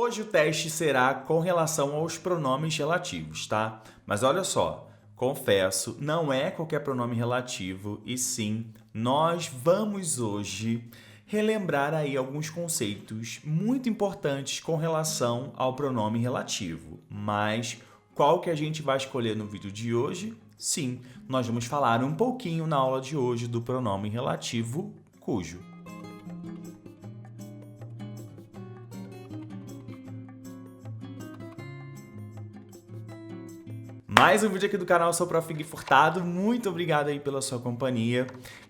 Hoje o teste será com relação aos pronomes relativos, tá? Mas olha só, confesso, não é qualquer pronome relativo e sim, nós vamos hoje relembrar aí alguns conceitos muito importantes com relação ao pronome relativo. Mas qual que a gente vai escolher no vídeo de hoje? Sim, nós vamos falar um pouquinho na aula de hoje do pronome relativo cujo. Mais um vídeo aqui do canal, eu sou o Prof. Gui Furtado, muito obrigado aí pela sua companhia.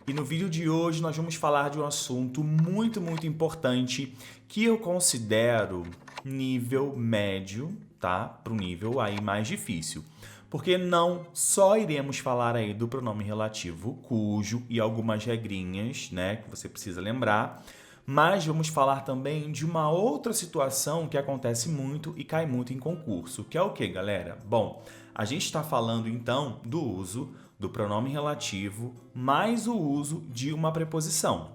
E no vídeo de hoje nós vamos falar de um assunto muito importante que eu considero nível médio, tá? Para o nível aí mais difícil. Porque não só iremos falar aí do pronome relativo cujo e algumas regrinhas, né, que você precisa lembrar, mas vamos falar também de uma outra situação que acontece muito e cai muito em concurso, que é o que, galera? Bom, a gente está falando então do uso do pronome relativo mais o uso de uma preposição.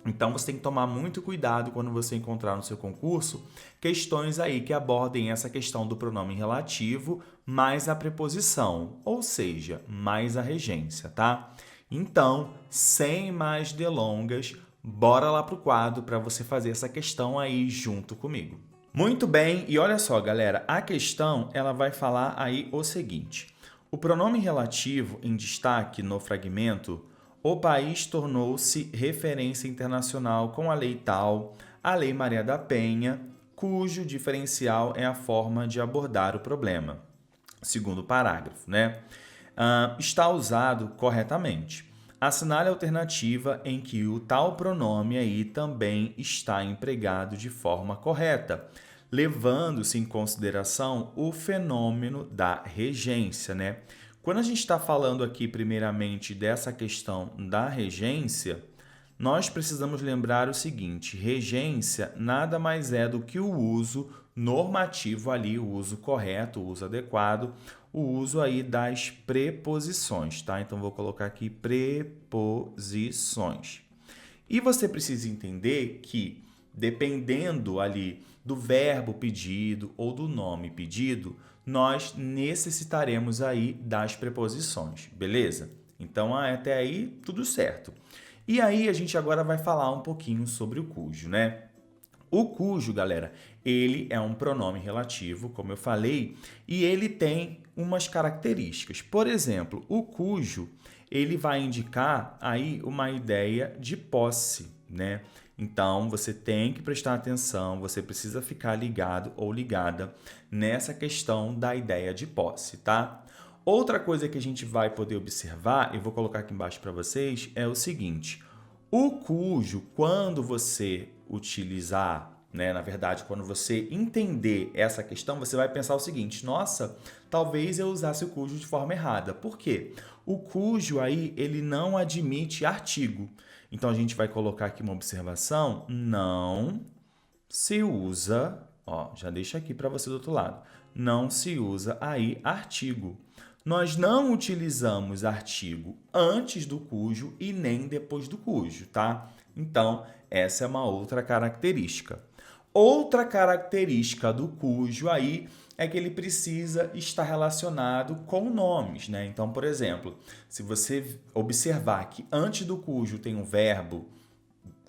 Então você tem que tomar muito cuidado quando você encontrar no seu concurso questões aí que abordem essa questão do pronome relativo mais a preposição, ou seja, mais a regência, tá? Então, sem mais delongas, bora lá pro quadro para você fazer essa questão aí junto comigo. Muito bem, e olha só, galera, a questão ela vai falar aí o seguinte: o pronome relativo em destaque no fragmento, o país tornou-se referência internacional com a lei tal, a Lei Maria da Penha, cujo diferencial é a forma de abordar o problema. Segundo parágrafo, né? Está usado corretamente. Assinale a alternativa em que o tal pronome aí também está empregado de forma correta, levando-se em consideração o fenômeno da regência, né? Quando a gente está falando aqui, primeiramente, dessa questão da regência, nós precisamos lembrar o seguinte: regência nada mais é do que o uso normativo ali, o uso correto, o uso adequado, o uso aí das preposições, tá? Então, vou colocar aqui preposições. E você precisa entender que, dependendo ali do verbo pedido ou do nome pedido, nós necessitaremos aí das preposições, beleza? Então, até aí, tudo certo. E aí, a gente agora vai falar um pouquinho sobre o cujo, né? O cujo, galera, ele é um pronome relativo, como eu falei, e ele tem umas características. Por exemplo, o cujo, ele vai indicar aí uma ideia de posse, né? Então, você tem que prestar atenção, você precisa ficar ligado ou ligada nessa questão da ideia de posse, tá? Outra coisa que a gente vai poder observar, eu vou colocar aqui embaixo para vocês, é o seguinte: o cujo, quando você utilizar, né, na verdade, quando você entender essa questão, você vai pensar o seguinte: nossa, talvez eu usasse o cujo de forma errada. Por quê? O cujo aí, ele não admite artigo. Então, a gente vai colocar aqui uma observação: não se usa, ó, já deixa aqui para você do outro lado, não se usa aí artigo. Nós não utilizamos artigo antes do cujo e nem depois do cujo, tá? Então, essa é uma outra característica. Outra característica do cujo aí é que ele precisa estar relacionado com nomes, né? Então, por exemplo, se você observar que antes do cujo tem um verbo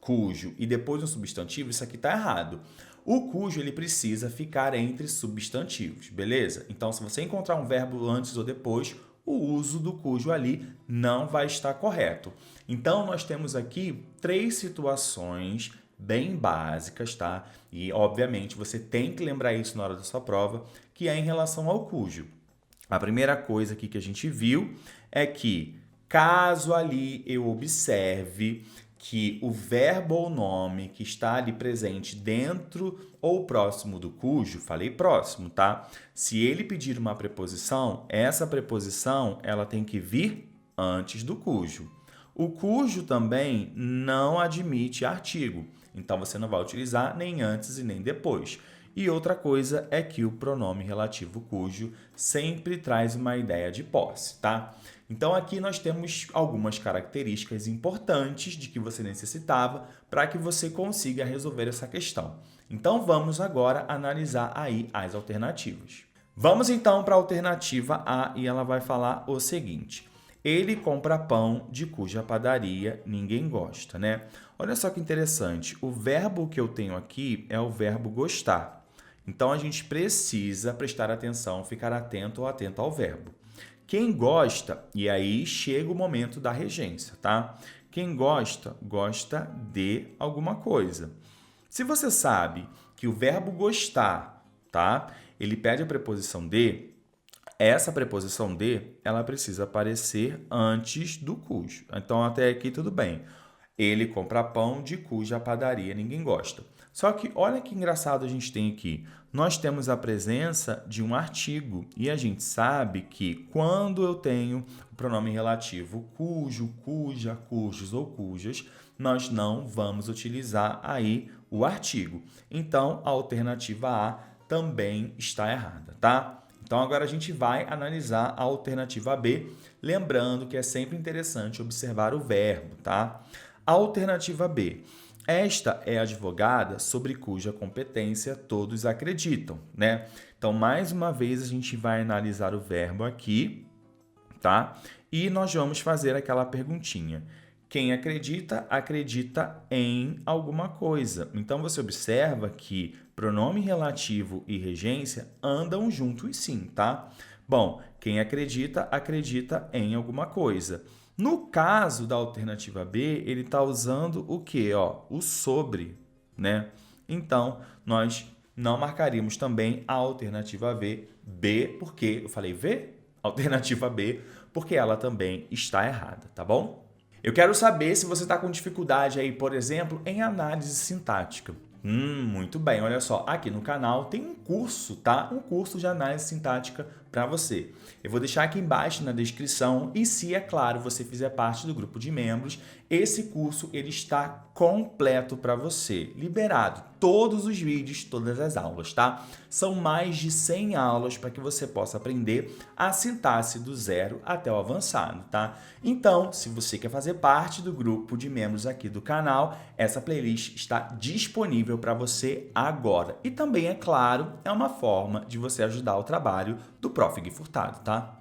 cujo e depois um substantivo, isso aqui está errado. O cujo ele precisa ficar entre substantivos, beleza? Então, se você encontrar um verbo antes ou depois, o uso do cujo ali não vai estar correto. Então, nós temos aqui 3 situações bem básicas, tá? E, obviamente, você tem que lembrar isso na hora da sua prova, que é em relação ao cujo. A primeira coisa aqui que a gente viu é que, caso ali eu observe que o verbo ou nome que está ali presente dentro ou próximo do cujo, falei próximo, tá? Se ele pedir uma preposição, essa preposição ela tem que vir antes do cujo. O cujo também não admite artigo, então você não vai utilizar nem antes e nem depois. E outra coisa é que o pronome relativo cujo sempre traz uma ideia de posse, tá? Então, aqui nós temos algumas características importantes de que você necessitava para que você consiga resolver essa questão. Então, vamos agora analisar aí as alternativas. Vamos então para a alternativa A e ela vai falar o seguinte: ele compra pão de cuja padaria ninguém gosta, né? Olha só que interessante, o verbo que eu tenho aqui é o verbo gostar. Então, a gente precisa prestar atenção, ficar atento ou atento ao verbo. Quem gosta, e aí chega o momento da regência, tá? Quem gosta, gosta de alguma coisa. Se você sabe que o verbo gostar, tá? Ele pede a preposição de, essa preposição de, ela precisa aparecer antes do cujo. Então, até aqui tudo bem. Ele compra pão de cuja padaria ninguém gosta. Só que olha que engraçado a gente tem aqui. Nós temos a presença de um artigo e a gente sabe que quando eu tenho o pronome relativo cujo, cuja, cujos ou cujas, nós não vamos utilizar aí o artigo. Então, a alternativa A também está errada, tá? Então, agora a gente vai analisar a alternativa B, lembrando que é sempre interessante observar o verbo, tá? A alternativa B. Esta é advogada sobre cuja competência todos acreditam, né? Então, mais uma vez, a gente vai analisar o verbo aqui, tá? E nós vamos fazer aquela perguntinha. Quem acredita, acredita em alguma coisa. Então, você observa que pronome relativo e regência andam juntos sim, tá? Bom, quem acredita, acredita em alguma coisa. No caso da alternativa B, ele está usando o quê? Ó, o sobre, né? Então, nós não marcaríamos também a alternativa B, porque eu falei V? Alternativa B, porque ela também está errada, tá bom? Eu quero saber se você está com dificuldade aí, por exemplo, em análise sintática. Muito bem, olha só, aqui no canal tem um curso, tá? Um curso de análise sintática para você. Eu vou deixar aqui embaixo na descrição e se, é claro, você fizer parte do grupo de membros, esse curso ele está completo para você, liberado, todos os vídeos, todas as aulas, tá? São mais de 100 aulas para que você possa aprender a sintaxe do zero até o avançado, tá? Então, se você quer fazer parte do grupo de membros aqui do canal, essa playlist está disponível para você agora. E também, é claro, é uma forma de você ajudar o trabalho do Prof. Gui Furtado, tá?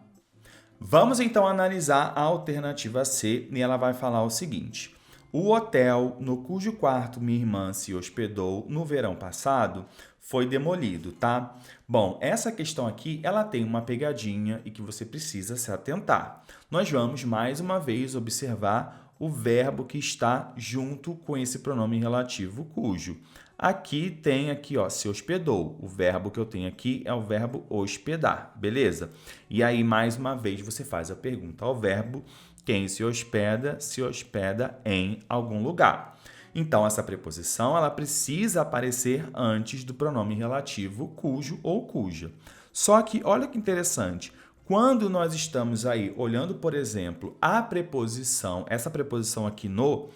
Vamos então analisar a alternativa C e ela vai falar o seguinte: o hotel no cujo quarto minha irmã se hospedou no verão passado foi demolido, tá? Bom, essa questão aqui, ela tem uma pegadinha e que você precisa se atentar. Nós vamos mais uma vez observar o verbo que está junto com esse pronome relativo cujo. Aqui tem aqui, ó, se hospedou. O verbo que eu tenho aqui é o verbo hospedar, beleza? E aí, mais uma vez, você faz a pergunta ao verbo: quem se hospeda em algum lugar. Então, essa preposição, ela precisa aparecer antes do pronome relativo cujo ou cuja. Só que, olha que interessante, quando nós estamos aí olhando, por exemplo, a preposição, essa preposição aqui no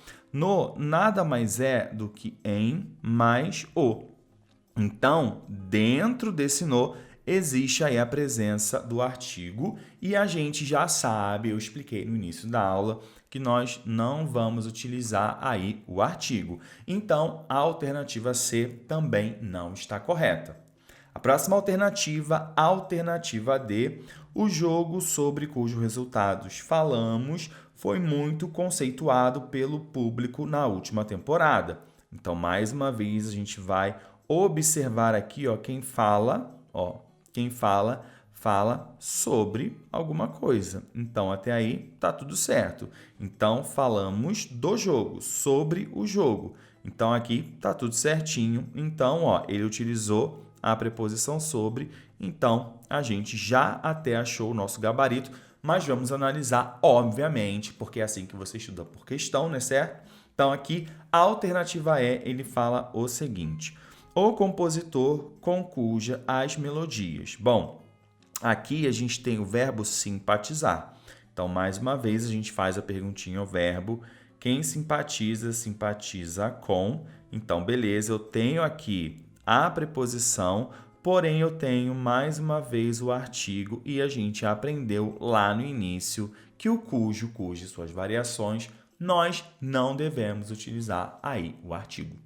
nada mais é do que em mais o. Então, dentro desse no, existe aí a presença do artigo e a gente já sabe, eu expliquei no início da aula, que nós não vamos utilizar aí o artigo. Então, a alternativa C também não está correta. A próxima alternativa, alternativa D, o jogo sobre cujos resultados falamos foi muito conceituado pelo público na última temporada. Então, mais uma vez, a gente vai observar aqui, ó, quem fala sobre alguma coisa. Então, até aí, tá tudo certo. Então, falamos do jogo, sobre o jogo. Então, aqui tá tudo certinho. Então, ó, ele utilizou a preposição sobre, então a gente já até achou o nosso gabarito, mas vamos analisar, obviamente, porque é assim que você estuda por questão, né, certo? Então, aqui, a alternativa E, ele fala o seguinte: o compositor concuja as melodias. Bom, aqui a gente tem o verbo simpatizar. Então, mais uma vez, a gente faz a perguntinha ao verbo: quem simpatiza, simpatiza com. Então, beleza, eu tenho aqui a preposição, porém eu tenho mais uma vez o artigo e a gente aprendeu lá no início que o cujo e suas variações, nós não devemos utilizar aí o artigo.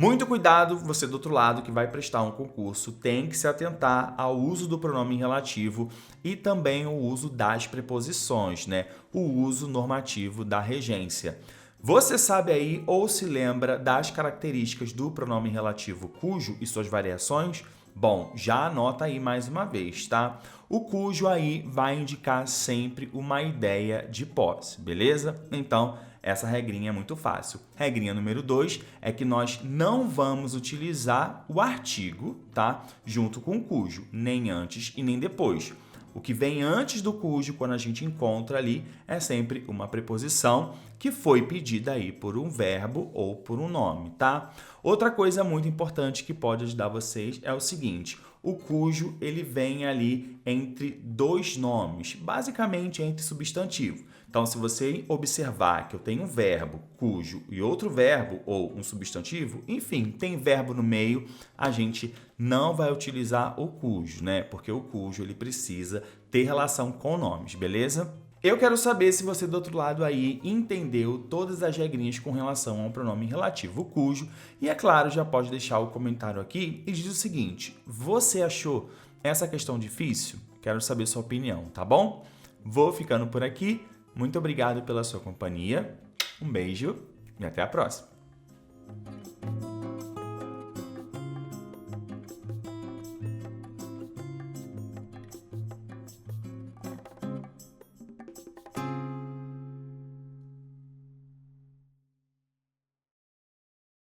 Muito cuidado, você do outro lado que vai prestar um concurso tem que se atentar ao uso do pronome relativo e também o uso das preposições, né? O uso normativo da regência. Você sabe aí ou se lembra das características do pronome relativo cujo e suas variações? Bom, já anota aí mais uma vez, tá? O cujo aí vai indicar sempre uma ideia de posse, beleza? Então, essa regrinha é muito fácil. Regrinha número 2 é que nós não vamos utilizar o artigo, tá? Junto com o cujo, nem antes e nem depois. O que vem antes do cujo, quando a gente encontra ali, é sempre uma preposição que foi pedida aí por um verbo ou por um nome, tá? Outra coisa muito importante que pode ajudar vocês é o seguinte: o cujo ele vem ali entre dois nomes, basicamente entre substantivo. Então, se você observar que eu tenho um verbo, cujo, e outro verbo ou um substantivo, enfim, tem verbo no meio, a gente não vai utilizar o cujo, né? Porque o cujo ele precisa ter relação com nomes, beleza? Eu quero saber se você do outro lado aí entendeu todas as regrinhas com relação ao pronome relativo cujo. E é claro, já pode deixar o comentário aqui e diz o seguinte: você achou essa questão difícil? Quero saber sua opinião, tá bom? Vou ficando por aqui. Muito obrigado pela sua companhia. Um beijo e até a próxima.